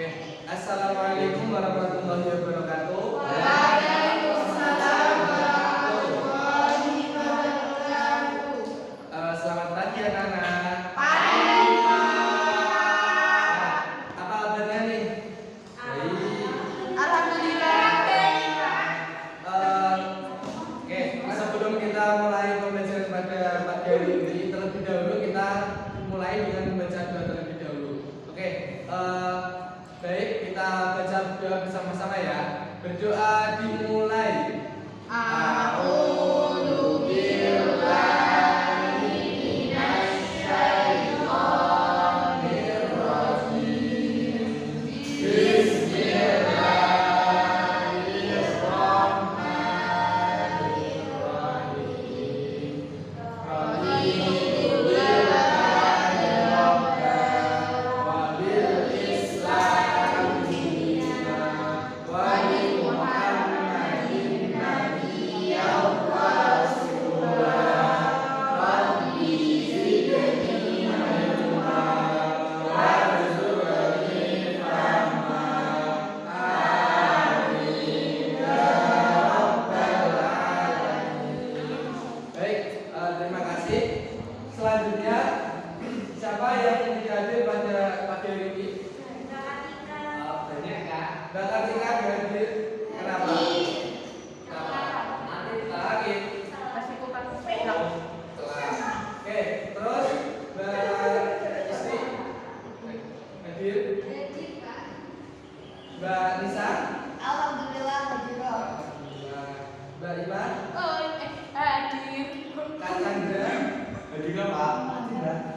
Oke, assalamualaikum warahmatullahi wabarakatuh. Waalaikumsalam warahmatullahi wabarakatuh. Selamat pagi anak-anak. Pagi. Apa kabarnya nih? Baik. Alhamdulillah. Oke, sebelum kita mulai pembelajaran pada pagi hari ini, terlebih dahulu kita mulai dengan membaca doa terlebih dahulu. Oke, baik, kita baca doa bersama-sama ya. Berdoa dimulai. A'udzu billahi minasyaitonir rajim. Bismillahirrahmanirrahim. Raditu billahi rabban wa bil Islam dinan wa bi Muhammadin nabiyyan wa rasulah. Rabbi zidni ilma warzuqni fahma. Amin ya rabbal alamin. Baik, terima kasih. Selanjutnya, siapa yang ingin hadir pada pagi hari ini? Banyak ya. Mbak Kartika hadir. Kenapa? Nanti kita lagi. Oke, terus Mbak Istri hadir. Mbak Nisa. Alhamdulillah hadir. Mbak Iman. Hadir. Kak Chandra. Hadir Pak.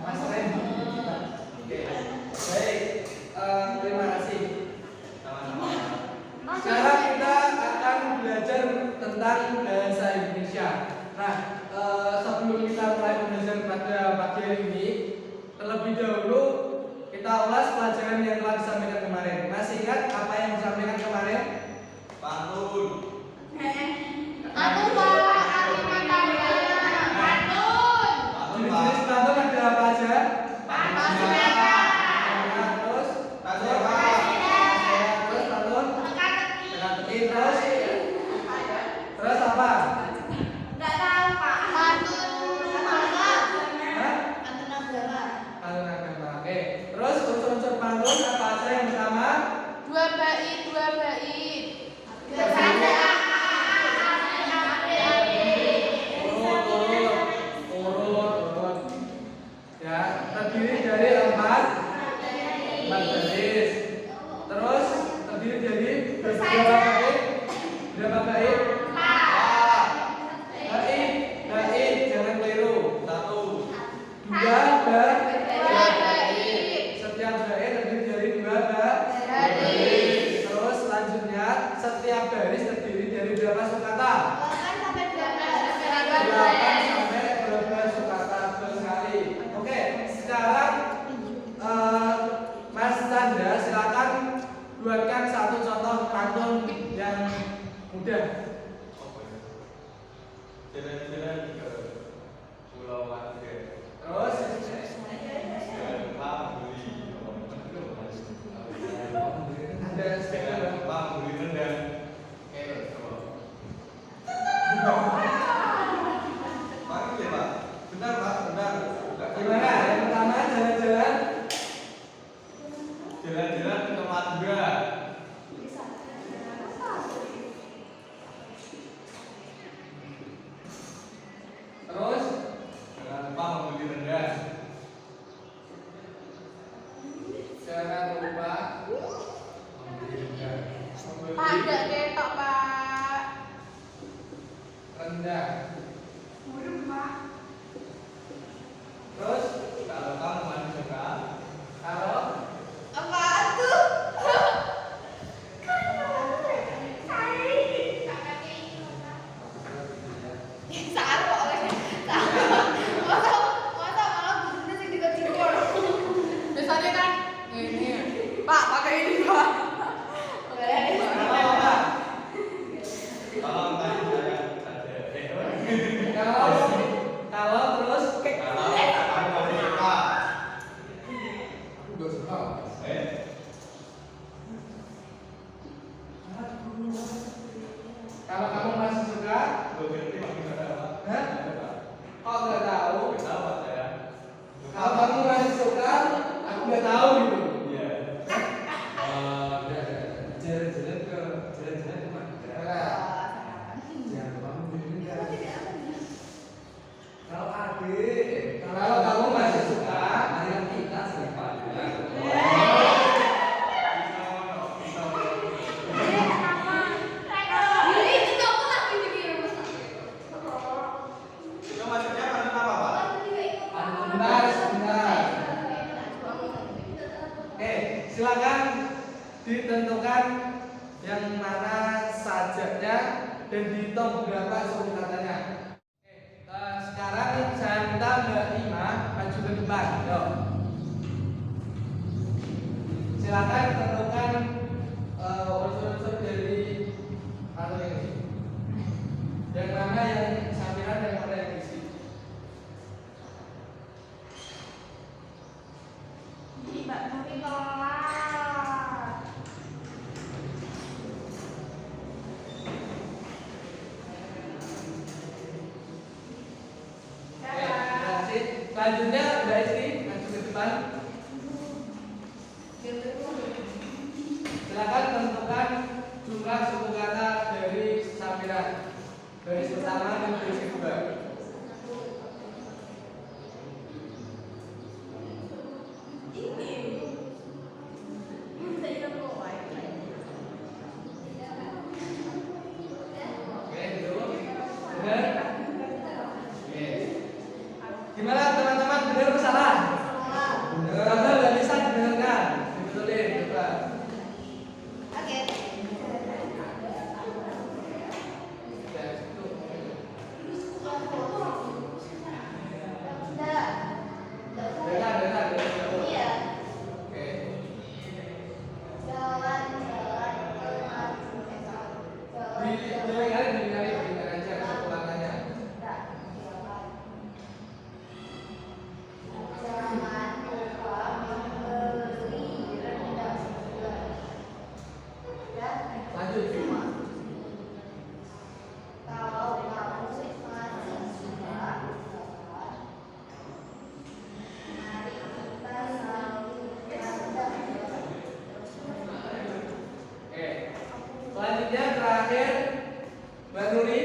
Mas Randy. Oke. Baik. Terima kasih. Sekarang kita akan belajar tentang bahasa Indonesia. Nah, sebelum kita mulai belajar pada pagi hari ini, terlebih dahulu kita ulas pelajaran yang telah disampaikan kemarin. Masih ingat apa yang disampaikan kemarin? Pantun. Anu Pak, aku matanya. Pantun. Jenis pantun ada apa aja? Pantun. Terus pantun. Terus pantun. Teka-teki. Terus apa? Enggak tahu Pak. Pantun agama. Hah? Pantun agama. Pantun agama. Oke. Terus unsur-unsur pantun apa aja yang pertama? Dua bait. Urut. Ya, terdiri dari empat baris. Terus terdiri dari berapa bait? Berapa bait? Bait, jangan keliru. Satu. Dua bait. Setiap bait terdiri dari dua baris. Terus selanjutnya setiap baris terdiri dari berapa sukata? 8 sampai 12 sukata sekali. Oke, sekarang Mas Chandra silakan buatkan satu contoh pantun yang mudah. Jalan-jalan ke Pulau Madrid. Terus ada stiker. Gimana? Yang pertama jalan-jalan. Jalan-jalan ke Madura. Terus Jangan lupa membeli rendang. jangan lupa Ada ketok Pak. rendang. Burung Pak. Terus Kalau kamu mandi suka, kalau Apaan tuh? Sarok oleh masa malah burungnya sing dikecil. Biasanya kan ini Pak pakai ini Pak. apa? kalau tadi saya ada. Kalau terus Kalau kamu mandi suka, Kalau kamu masih suka, Gue berarti makin ada apa? Hah? Ada apa? oh nggak tahu. Nggak tahu Pak, saya. Kalau kamu masih suka, aku nggak tahu gitu. Iya. Jalan-jalan ke mana? Jangan lupa membeli Apa tidak apa ya? Kalau adik, Kalau kamu masih suka, marilah kita selepas. Itu maksudnya pantun apa Pak? sebentar, sebentar. Oke, silakan ditentukan yang mana sajaknya dan dihitung berapa suku katanya. Sekarang saya minta Mbak Ima maju ke depan. Yuk. Silakan tentukan unsur-unsur dari pantun ini. Yang mana yang sampiran dan mana yang isi. Oke, terima kasih. Selanjutnya Mbak Isti maju ke depan. Silakan tentukan jumlah suku kata dari sampiran. Baris pertama dan baris kedua. Oke, dulu. Benar? Oke. Gimana teman-teman, benar atau salah? Kalau nggak bisa didengarkan, dibetulin, coba. Dengar, dengar, dengar. Oke. Dengar aja suku katanya. Lanjut. Oke. Selanjutnya terakhir Mbak Nuri,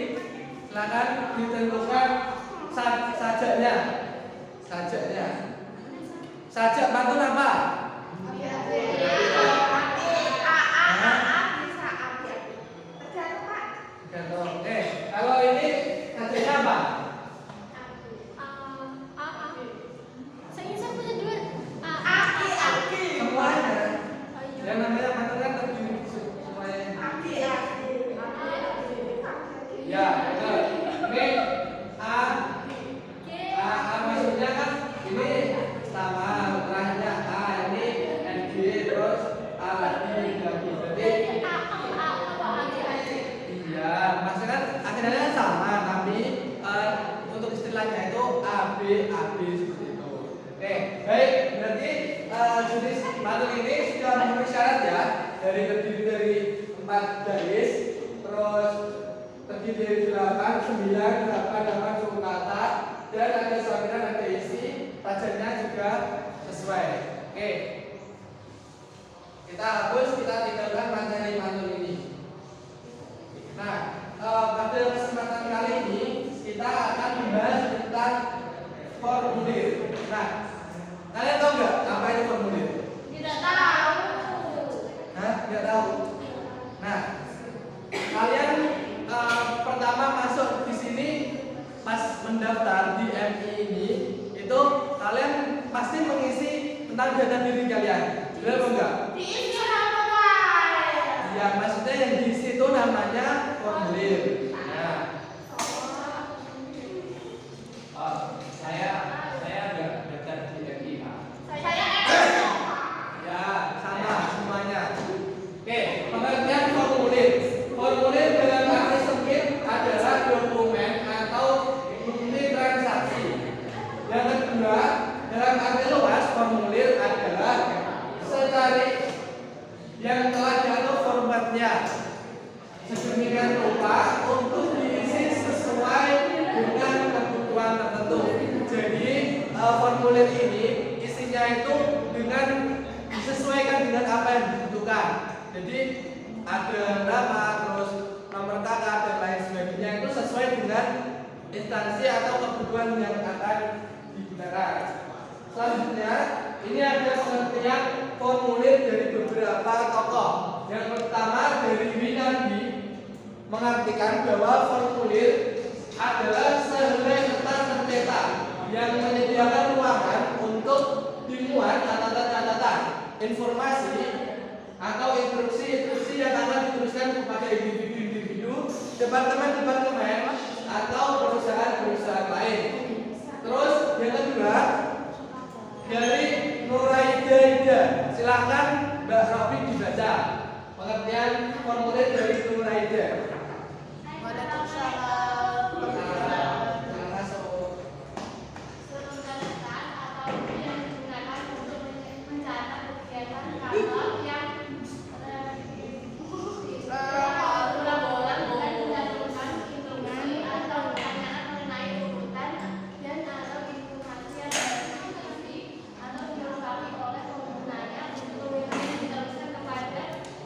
silakan ditentukan sajaknya. Sajaknya. Sajak pantun apa? Gantung. Oke. Kalau ini sajaknya apa? Semuanya. Yang namanya pantun kan terdiri semuanya. Ya, betul. Ini A maksudnya kan ini sama terakhirnya A ini NG terus A lagi. Berarti iya, maksudnya kan akhirnya kan sama tapi untuk istilahnya itu AB seperti itu. Oke, baik. Berarti jenis pantun ini sudah memenuhi syarat ya, terdiri dari 4 garis, terus terdiri dari 8 suku kata, dan ada sampiran, ada isi, sajaknya juga sesuai. Oke, kita hapus, kita tinggalkan materi pantun ini. Nah, pada kesempatan kali ini kita akan membahas tentang formulir. Nah, kalian tahu nggak apa itu formulir? Hah? Nggak tahu. Nah, kalian pertama masuk di sini pas mendaftar di MI ini itu kalian pasti mengisi tentang data diri kalian. Benar apa enggak? Ya, maksudnya yang diisi itu namanya formulir. Nah, Saya nggak daftar di MI, Pak. ya sama semuanya. Oke, pengertian formulir. Formulir dalam arti sempit adalah dokumen atau bukti transaksi. Yang kedua, dalam arti luas formulir adalah secari yang telah diatur formatnya. sedemikian rupa untuk diisi sesuai dengan kebutuhan tertentu. Jadi formulir ini isinya itu dengan disesuaikan dengan apa yang dibutuhkan. Jadi ada nama, terus nomor kakak dan lain sebagainya itu sesuai dengan instansi atau kebutuhan yang akan digunakan. Selanjutnya, ini ada pengertian formulir dari beberapa tokoh. Yang pertama dari Winandi mengartikan bahwa formulir adalah sehelai kertas tercetak yang menyediakan ruangan untuk dimuat catatan-catatan, informasi atau instruksi-instruksi yang akan diteruskan kepada individu-individu, departemen-departemen atau perusahaan-perusahaan lain. Terus yang kedua dari Nuraida, silakan Mbak Robi dibaca pengertian formulir dari Nuraida. Waalaikumsalam. Surat catatan atau buku yang digunakan untuk mencatat kegiatan kantor yang melakukan mencantumkan instruksi atau pertanyaan mengenai urutan dan atau informasi yang diisi atau dilengkapi oleh penggunanya untuk diteruskan kepada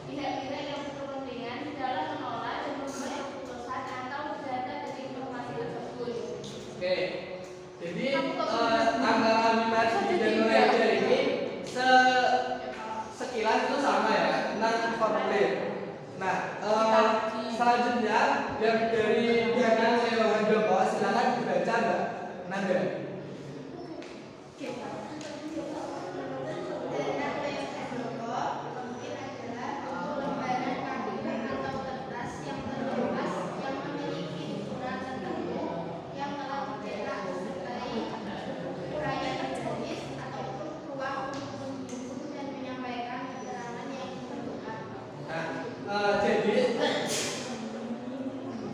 pihak-pihak yang berkepentingan dalam mengelola dan membuat keputusan atau data dari informasi tersebut. Oke, jadi antara Winandi dan Nuraida ini sekilas itu sama ya tentang formulir. Nah, selanjutnya yang dari Diana Leo Handoko, silakan dibaca Mbak Nanda.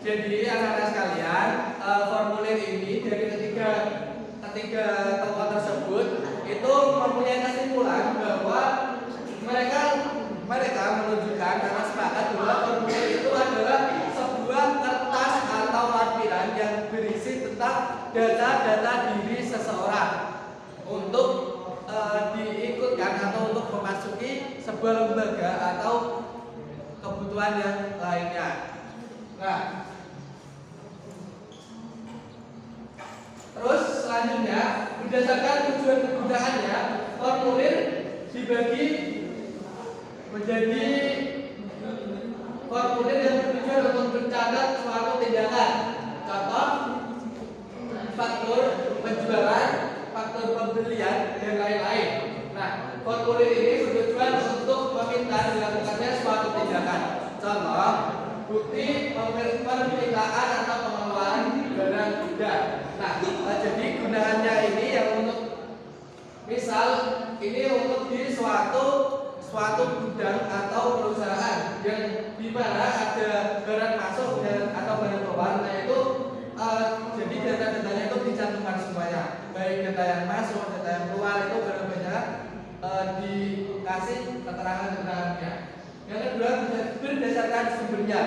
Jadi anak-anak sekalian, formulir ini dari ketiga tokoh tersebut itu mempunyai kesimpulan bahwa mereka menunjukkan karena sepakat bahwa formulir itu adalah sebuah kertas atau lampiran yang berisi tentang data-data diri seseorang untuk diikutkan atau untuk memasuki sebuah lembaga atau kebutuhan yang lainnya. Nah, terus selanjutnya berdasarkan tujuan kegunaannya, formulir dibagi menjadi formulir yang bertujuan untuk mencatat suatu tindakan. Contoh, faktur penjualan, faktur pembelian, dan lain-lain. Nah, formulir ini bertujuan untuk meminta dilakukannya suatu tindakan. Contoh, bukti permintaan atau pengeluaran barang benda. Nah, jadi gunaannya ini yang untuk misal ini untuk di suatu gudang atau perusahaan yang di mana ada barang masuk dan atau barang keluar. Nah itu jadi data-datanya itu dicantumkan semuanya, baik data yang masuk, data yang keluar itu benar-benar dikasih keterangan-keterangannya. Yang kedua berdasarkan sumbernya.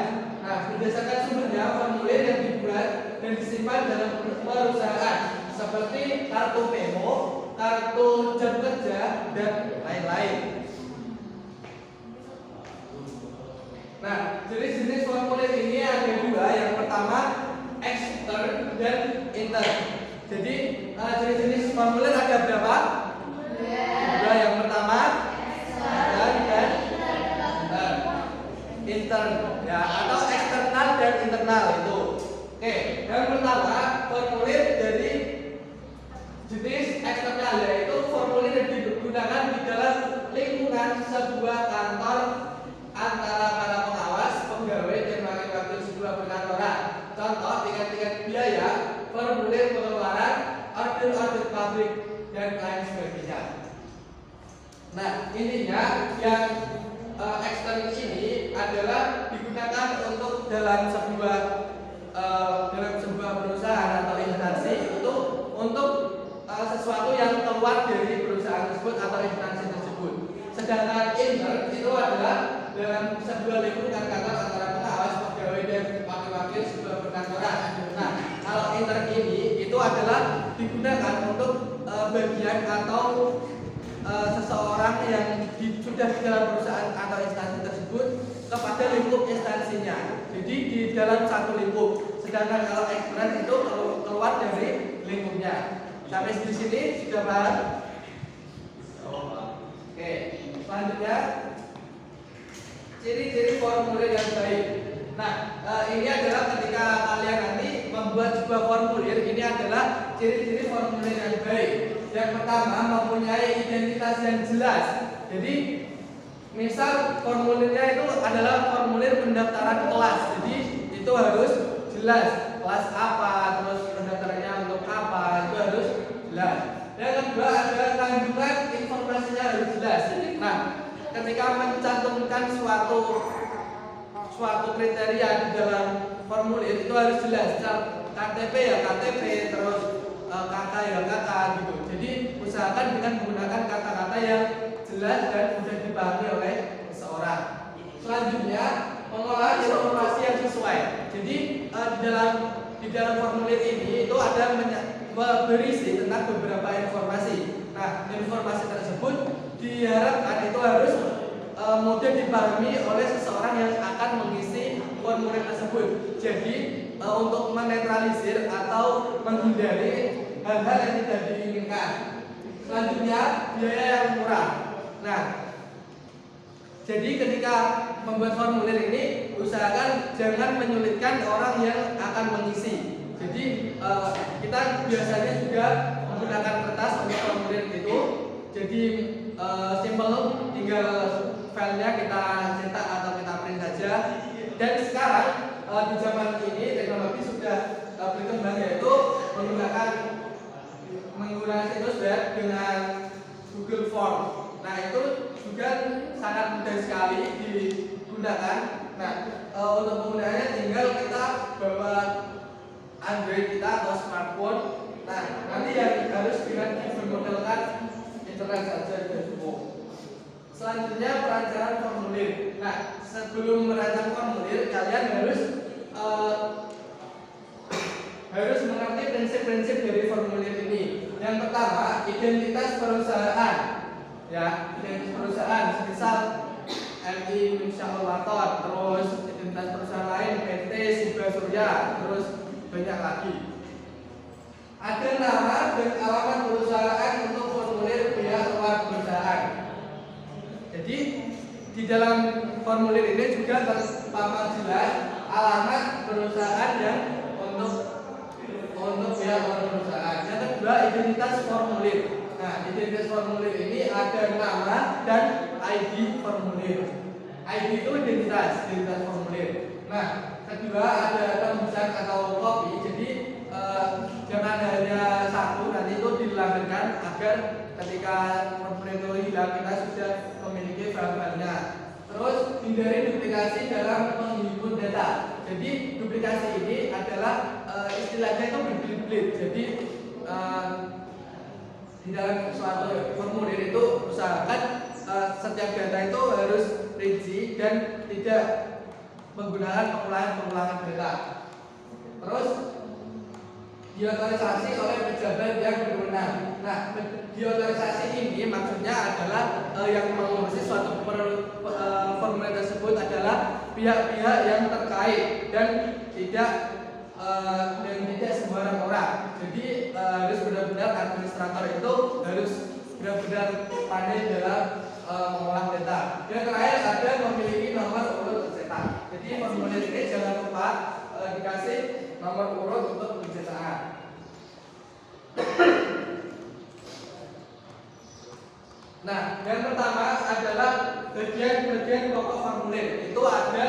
Nah, berdasarkan sumbernya formulir yang dibuat dan disimpan dalam perusahaan seperti kartu memo, kartu jam kerja, dan lain-lain. Nah, jenis-jenis formulir ini ada dua. Yang pertama extern dan intern. Jadi jenis-jenis formulir ada berapa? Dua. Yang pertama extern dan intern, ya, atau eksternal dan internal itu. Oke, yang pertama formulir dari jenis eksternal, yaitu formulir yang digunakan di dalam lingkungan sebuah kantor antara para pengawas, pegawai, dan wakil-wakil sebuah perkantoran. Contoh, tiket-tiket biaya, formulir pengeluaran, order-order pabrik, dan lain sebagainya. Nah, intinya yang eksternal ini adalah digunakan untuk dalam sebuah perusahaan atau instansi itu untuk sesuatu yang keluar dari perusahaan tersebut atau instansi tersebut. Sedangkan intern itu adalah dalam sebuah lingkungan kantor antara pengawas, pegawai, Nah, kalau intern ini itu adalah digunakan untuk bagian atau seseorang yang sudah di dalam perusahaan atau instansi tersebut kepada lingkup instansinya. Jadi di dalam satu lingkup. Sedangkan kalau expert itu keluar dari lingkupnya. Sampai di sini sudah paham? Oke, selanjutnya ciri-ciri formulir yang baik. Nah, ini adalah ketika kalian nanti membuat sebuah formulir, ini adalah ciri-ciri formulir yang baik. Yang pertama, mempunyai identitas yang jelas. Jadi, misal formulirnya itu adalah formulir pendaftaran kelas. Jadi, itu harus jelas. Kelas apa, terus pendaftarannya untuk apa, itu harus jelas. Yang kedua, ada kandungan informasinya harus jelas. Nah, ketika mencantumkan suatu kriteria di dalam formulir itu harus jelas. KTP ya KTP, terus KK ya KK gitu. Jadi usahakan dengan menggunakan kata-kata yang jelas dan mudah dipahami oleh seseorang. Selanjutnya, pengolahan informasi yang sesuai. Jadi di dalam formulir ini itu ada berisi tentang beberapa informasi. Nah, informasi tersebut diharapkan itu harus mudah dipahami oleh seseorang yang akan mengisi formulir tersebut. Jadi untuk menetralisir atau menghindari hal-hal yang tidak diinginkan. Selanjutnya, biaya yang murah. Nah, jadi ketika membuat formulir ini usahakan jangan menyulitkan orang yang akan mengisi. Jadi kita biasanya juga menggunakan kertas untuk formulir itu. Jadi simple, tinggal filenya kita cetak atau kita print saja. Dan sekarang di zaman ini teknologi sudah berkembang, yaitu menggunakan situs web dengan Google Form. Nah, itu juga sangat mudah sekali digunakan. Nah, untuk penggunaannya tinggal kita bawa Android kita atau smartphone. Nah, nanti yang harus dengan bermodelkan internet saja sudah cukup. Selanjutnya, perancangan formulir. Nah, sebelum merancang formulir, kalian harus mengerti prinsip-prinsip dari formulir ini. Yang pertama, identitas perusahaan. Ya, identitas perusahaan, misal MI Insyallaton, terus identitas perusahaan lain PT Siba Surya, terus banyak lagi. Ada nama dan alamat perusahaan untuk formulir pihak luar perusahaan. Jadi di dalam formulir ini juga terpampang jelas alamat perusahaan yang untuk pihak luar perusahaan. Yang kedua, identitas formulir. Nah, identitas formulir ini ada nama dan ID formulir. ID itu identitas formulir. Nah, kedua ada tembusan atau kopi. Jadi jangan hanya satu, nanti itu dilampirkan agar ketika formulir itu hilang kita sudah memiliki file-filenya. Terus hindari duplikasi dalam menghimpun data. Jadi duplikasi ini adalah istilahnya itu berbelit-belit. Jadi di dalam suatu formulir itu usahakan setiap data itu harus rinci dan tidak menggunakan pengulangan data. Terus diotorisasi oleh pejabat yang berwenang. Nah, diotorisasi ini maksudnya adalah yang mengurusi suatu formulir tersebut adalah pihak-pihak yang terkait dan tidak sembarang orang. Jadi harus benar-benar administrator itu harus benar-benar pandai dalam mengolah data. Dan terakhir ada memiliki nomor urut pencetak. Jadi formulir ini jangan lupa dikasih nomor urut untuk pencetakan. Nah, yang pertama adalah bagian pokok formulir. Itu ada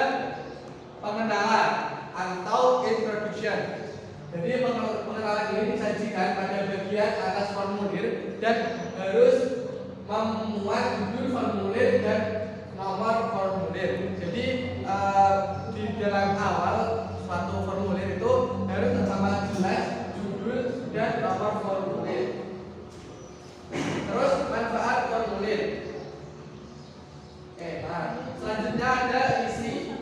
pengenalan atau introduction. Jadi pengenalan ini disajikan pada bagian atas formulir dan harus memuat judul formulir dan nomor formulir. Jadi di dalam awal suatu formulir itu harus pertama jelas judul dan nomor formulir. Terus manfaat formulir. Selanjutnya ada isi.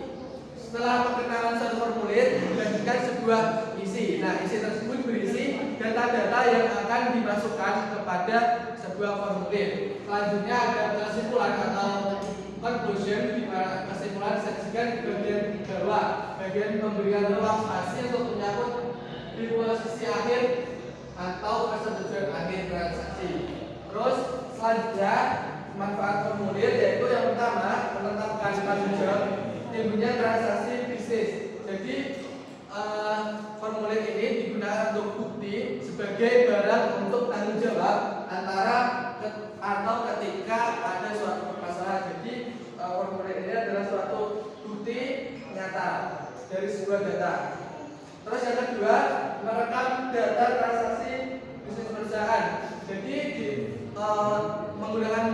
setelah pengenalan suatu formulir dilanjutkan sebuah isi. Nah, isi tersebut berisi data-data yang akan dimasukkan kepada sebuah formulir. Selanjutnya ada kesimpulan atau conclusion, di mana kesimpulan disajikan di bagian bawah, bagian memberikan ruang spasi untuk menyangkut di posisi akhir atau persetujuan akhir transaksi. Terus selanjutnya manfaat formulir yaitu yang pertama menetapkan tanggung jawab timbulnya transaksi bisnis. Jadi formulir ini digunakan untuk bukti sebagai barang untuk tanggung jawab antara atau ketika ada suatu permasalahan. Jadi formulir ini adalah suatu bukti nyata dari sebuah data. Terus yang kedua, merekam data transaksi bisnis perusahaan. Jadi menggunakan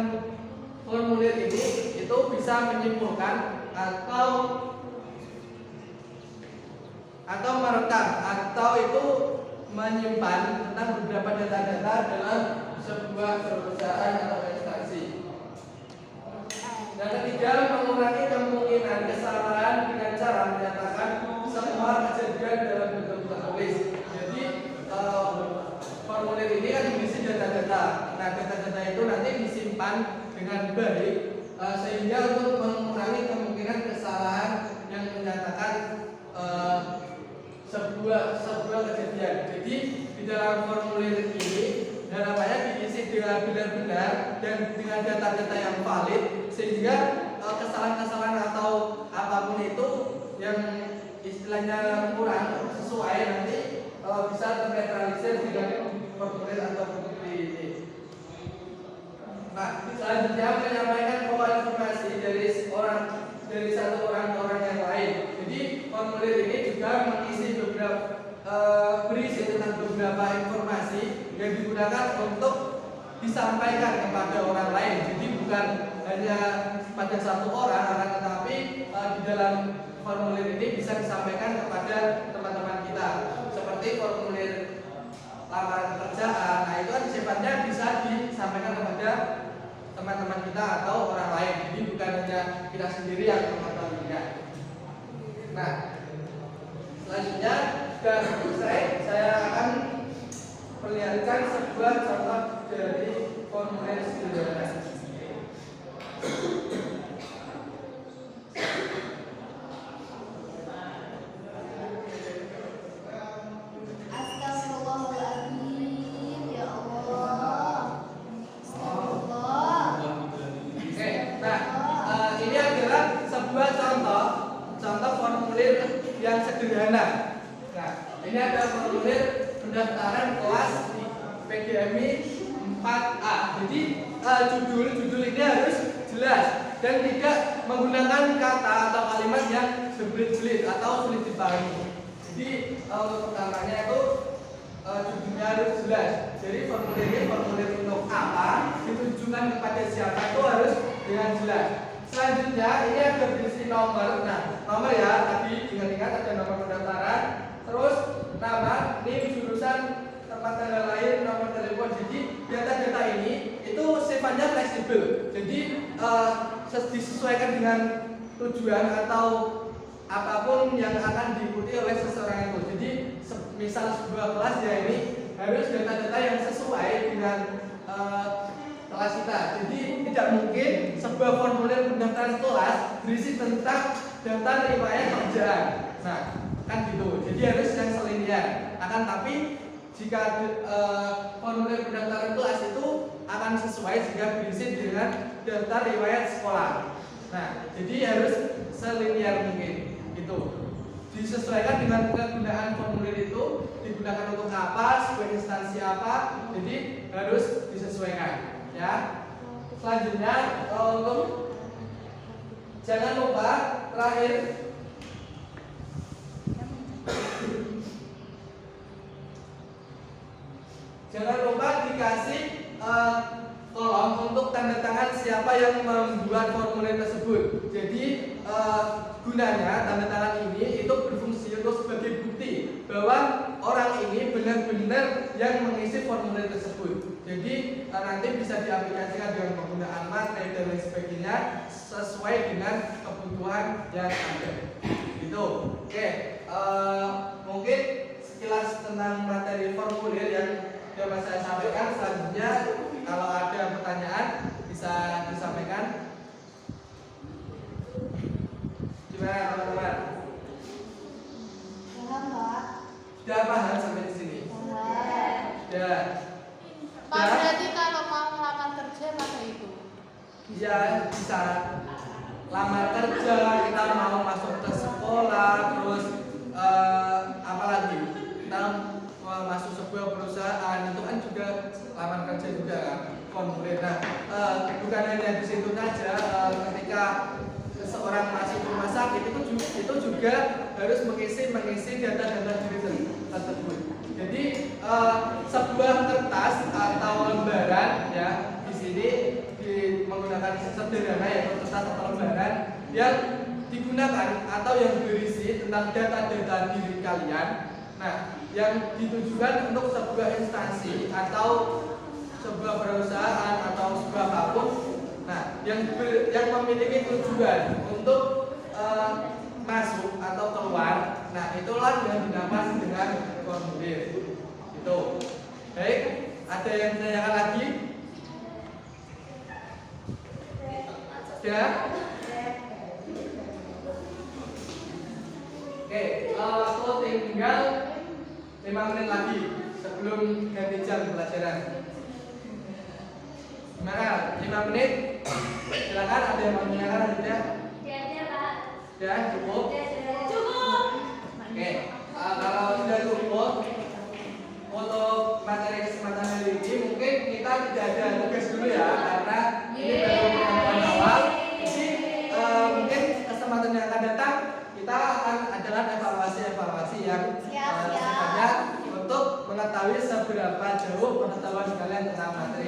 formulir ini itu bisa menyimpulkan atau merekam atau itu menyimpan tentang beberapa data-data dalam sebuah perusahaan atau instansi. Yang ketiga, mengurangi kemungkinan kesalahan dengan cara menyatakan semua kejadian dalam bentuk tertulis. Jadi formulir ini kan berisi data-data. Nah, data-data itu nanti disimpan dengan baik sehingga untuk mengurangi kemungkinan kesalahan yang menyatakan sebuah kejadian. Jadi di dalam formulir ini harapannya diisi dengan benar-benar dan dengan data-data yang valid sehingga kesalahan-kesalahan atau apapun itu yang istilahnya kurang sesuai nanti bisa ternetralisir dengan formulir atau bukti ini. Nah, selanjutnya menyampaikan pokok informasi dari satu orang ke orang yang lain. Jadi formulir ini juga mengisi berisi tentang beberapa informasi yang digunakan untuk disampaikan kepada orang lain. Jadi bukan hanya pada satu orang, akan tetapi di dalam formulir ini bisa disampaikan kepada teman-teman kita. Seperti formulir lamaran pekerjaan, nah itu kan sifatnya bisa disampaikan kepada teman-teman kita atau orang lain. Jadi bukan hanya kita sendiri yang mengetahuinya. Nah, selanjutnya dan saya akan perlihatkan sebuah contoh dari formulir sederhana. Astagfirullahaladzim, ya Allah. Astagfirullah. Oke, nah ini adalah sebuah contoh formulir yang sederhana. Nah, ini ada formulir pendaftaran kelas di PGMI 4A. Jadi judul ini harus jelas dan tidak menggunakan kata atau kalimat yang berbelit-belit atau sulit dipahami. Jadi untuk pertamanya itu judulnya harus jelas. Jadi formulir ini formulir untuk apa, ditujukan kepada siapa itu harus dengan jelas. Selanjutnya ini ada berisi nomor. Nah, nomor ya tadi ingat-ingat ada nomor pendaftaran. Terus nama, NIM, jurusan, tempat tanggal lahir, nomor telepon. Jadi data-data ini itu sifatnya fleksibel. Jadi disesuaikan dengan tujuan atau apapun yang akan diikuti oleh seseorang itu. Jadi misal sebuah kelas ya ini harus data-data yang sesuai dengan kelas kita. Jadi tidak mungkin sebuah formulir pendaftaran kelas berisi tentang data riwayat kerjaan. Nah, kan gitu. Jadi harus yang selinier. Akan tapi jika formulir pendaftaran kelas itu akan sesuai jika berisi dengan data riwayat sekolah. Nah, jadi harus selinier mungkin. Itu disesuaikan dengan kegunaan formulir itu digunakan untuk apa, sebuah instansi apa, jadi harus disesuaikan ya. Selanjutnya untuk jangan lupa terakhir jangan lupa dikasih kolom untuk tanda tangan siapa yang membuat formulir tersebut. Jadi gunanya tanda tangan ini itu berfungsi untuk sebagai bukti bahwa orang ini benar-benar yang mengisi formulir tersebut. Jadi nanti bisa diaplikasikan dengan penggunaan materi dan lain sebagainya sesuai dengan kebutuhan yang ada. Gitu. Oke, mungkin sekilas tentang materi formulir yang dapat saya sampaikan. Selanjutnya kalau ada pertanyaan bisa disampaikan. Gimana teman-teman? Paham, Pak? Sudah paham sampai di sini? Sudah. Pak, berarti kalau mau ngelamar kerja pakai itu. Iya, bisa lamar kerja, kita mau masuk ke sekolah, terus apa lagi? Kita mau masuk sebuah perusahaan, itu kan juga lamar kerja juga kan, formulir. Nah, bukan hanya di situ saja, ketika seseorang masuk rumah sakit itu juga harus mengisi data-data diri tersebut. Jadi sebuah kertas atau lembaran ya di sini menggunakan sederhana ya kertas atau lembaran yang digunakan atau yang berisi tentang data-data diri kalian. Nah, yang ditujukan untuk sebuah instansi atau sebuah perusahaan atau sebuah apapun. Nah, yang memiliki tujuan untuk masuk atau keluar. Nah, itulah yang dinamakan dengan formulir. Itu. Baik, ada yang ditanyakan lagi? Ya. Oke, waktu tinggal 5 menit lagi sebelum ganti jam pelajaran. Gimana? 5 menit? Silakan, ada yang mau menanyakan aja? Ya, cukup. Oke, kalau sudah cukup untuk materi kesempatan hari ini mungkin kita tidak ada tugas dulu ya karena ini baru pengambilan awal. Jadi mungkin kesempatan yang akan datang kita akan adalah evaluasi yang sifatnya untuk mengetahui seberapa jauh pengetahuan kalian tentang materi